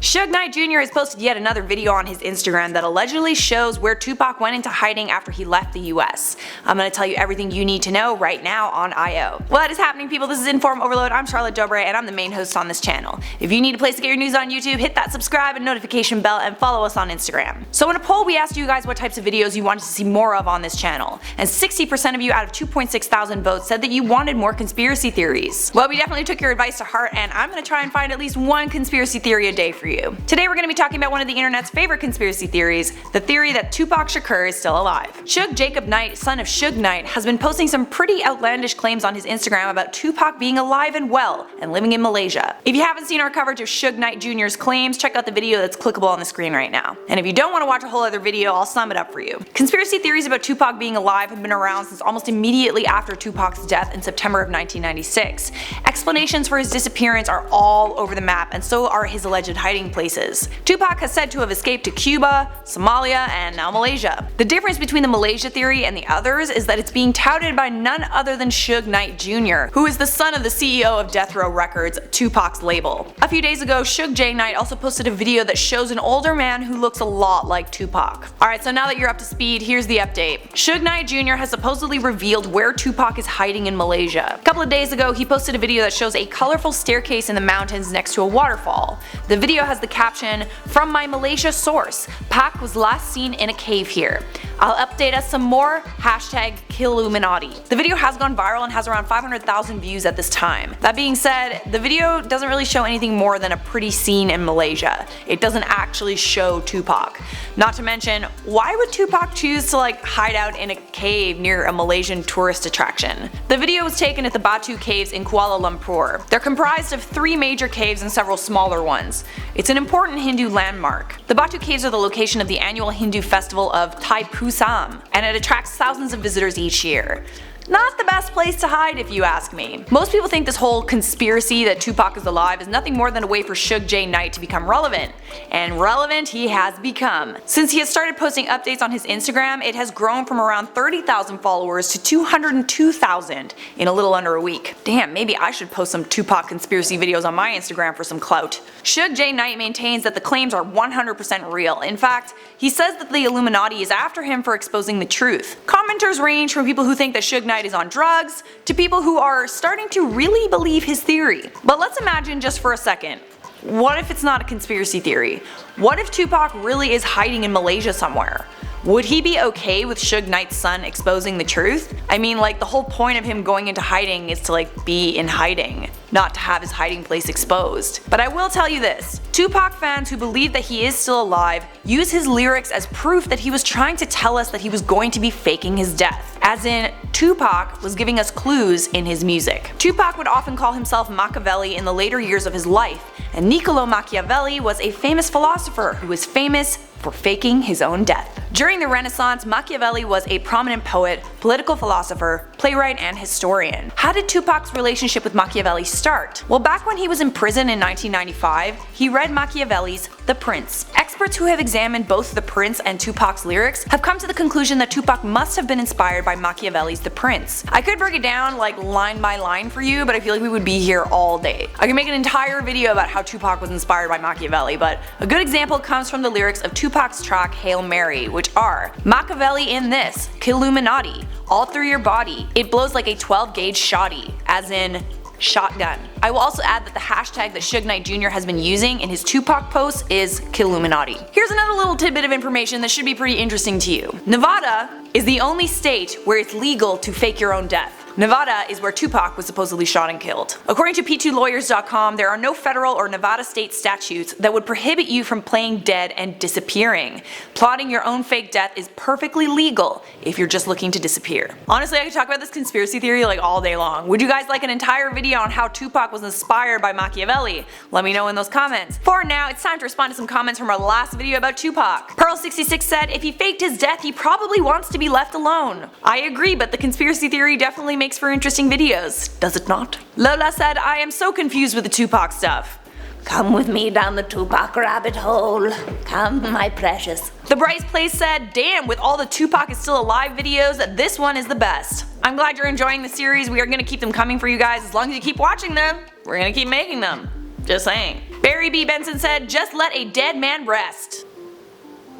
Suge Knight Jr. has posted yet another video on his Instagram that allegedly shows where Tupac went into hiding after he left the US. I'm gonna tell you everything you need to know right now on IO. What is happening, people? This is InformOverload. I'm Charlotte Dobre and I'm the main host on this channel. If you need a place to get your news on YouTube, hit that subscribe and notification bell and follow us on Instagram. So in a poll we asked you guys what types of videos you wanted to see more of on this channel, and 60% of you out of 2.6 thousand votes said that you wanted more conspiracy theories. Well, we definitely took your advice to heart and I'm gonna try and find at least one conspiracy theory a day for you. Today we're going to be talking about one of the internet's favorite conspiracy theories, the theory that Tupac Shakur is still alive. Suge Jacob Knight, son of Suge Knight, has been posting some pretty outlandish claims on his Instagram about Tupac being alive and well and living in Malaysia. If you haven't seen our coverage of Suge Knight Jr.'s claims, check out the video that's clickable on the screen right now. And if you don't want to watch a whole other video, I'll sum it up for you. Conspiracy theories about Tupac being alive have been around since almost immediately after Tupac's death in September of 1996. Explanations for his disappearance are all over the map, and so are his alleged hiding places. Tupac has said to have escaped to Cuba, Somalia, and now Malaysia. The difference between the Malaysia theory and the others is that it's being touted by none other than Suge Knight Jr., who is the son of the CEO of Death Row Records, Tupac's label. A few days ago, Suge J. Knight also posted a video that shows an older man who looks a lot like Tupac. Alright, so now that you're up to speed, here's the update. Suge Knight Jr. has supposedly revealed where Tupac is hiding in Malaysia. A couple of days ago, he posted a video that shows a colorful staircase in the mountains next to a waterfall. The video has the caption, "From my Malaysia source, Pac was last seen in a cave here. I'll update us some more, #Killuminati." The video has gone viral and has around 500,000 views at this time. That being said, the video doesn't really show anything more than a pretty scene in Malaysia. It doesn't actually show Tupac. Not to mention, why would Tupac choose to hide out in a cave near a Malaysian tourist attraction? The video was taken at the Batu Caves in Kuala Lumpur. They're comprised of 3 major caves and several smaller ones. It's an important Hindu landmark. The Batu Caves are the location of the annual Hindu festival of TUPAC'S, and it attracts thousands of visitors each year. Not the best place to hide if you ask me. Most people think this whole conspiracy that Tupac is alive is nothing more than a way for Suge J. Knight to become relevant. And relevant he has become. Since he has started posting updates on his Instagram, it has grown from around 30,000 followers to 202,000 in a little under a week. Damn, maybe I should post some Tupac conspiracy videos on my Instagram for some clout. Suge J. Knight maintains that the claims are 100% real. In fact, he says that the Illuminati is after him for exposing the truth. Commenters range from people who think that Suge Knight is on drugs to people who are starting to really believe his theory. But let's imagine just for a second, what if it's not a conspiracy theory? What if Tupac really is hiding in Malaysia somewhere? Would he be okay with Suge Knight's son exposing the truth? I mean, the whole point of him going into hiding is to be in hiding, not to have his hiding place exposed. But I will tell you this, Tupac fans who believe that he is still alive use his lyrics as proof that he was trying to tell us that he was going to be faking his death. As in, Tupac was giving us clues in his music. Tupac would often call himself Machiavelli in the later years of his life, and Niccolo Machiavelli was a famous philosopher who was famous for faking his own death. During the Renaissance, Machiavelli was a prominent poet, political philosopher, playwright, and historian. How did Tupac's relationship with Machiavelli start? Well, back when he was in prison in 1995, he read Machiavelli's The Prince. Experts who have examined both The Prince and Tupac's lyrics have come to the conclusion that Tupac must have been inspired by Machiavelli's The Prince. I could break it down line by line for you, but I feel like we would be here all day. I could make an entire video about how Tupac was inspired by Machiavelli, but a good example comes from the lyrics of Tupac's track Hail Mary, which are Machiavelli in this, Killuminati, all through your body, it blows like a 12-gauge shotty, as in shotgun. I will also add that the hashtag that Suge Knight Jr. has been using in his Tupac posts is Killuminati. Here's another little tidbit of information that should be pretty interesting to you. Nevada is the only state where it's legal to fake your own death. Nevada is where Tupac was supposedly shot and killed. According to P2lawyers.com, there are no federal or Nevada state statutes that would prohibit you from playing dead and disappearing. Plotting your own fake death is perfectly legal if you're just looking to disappear. Honestly, I could talk about this conspiracy theory all day long. Would you guys like an entire video on how Tupac was inspired by Machiavelli? Let me know in those comments. For now, it's time to respond to some comments from our last video about Tupac. Pearl66 said, if he faked his death, he probably wants to be left alone. I agree, but the conspiracy theory definitely makes for interesting videos, does it not? Lola said, I am so confused with the Tupac stuff. Come with me down the Tupac rabbit hole. Come, my precious. The Bryce Place said, damn, with all the Tupac is still alive videos, this one is the best. I'm glad you're enjoying the series. We are going to keep them coming for you guys. As long as you keep watching them, we're going to keep making them. Just saying. Barry Barry B. Benson said, "Just let a dead man rest."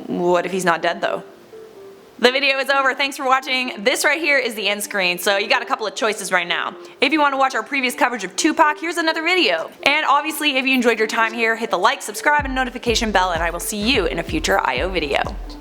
What if he's not dead though? The video is over. Thanks for watching. This right here is the end screen, so you got a couple of choices right now. If you want to watch our previous coverage of Tupac, here's another video. And obviously, if you enjoyed your time here, hit the like, subscribe, and notification bell, and I will see you in a future IO video.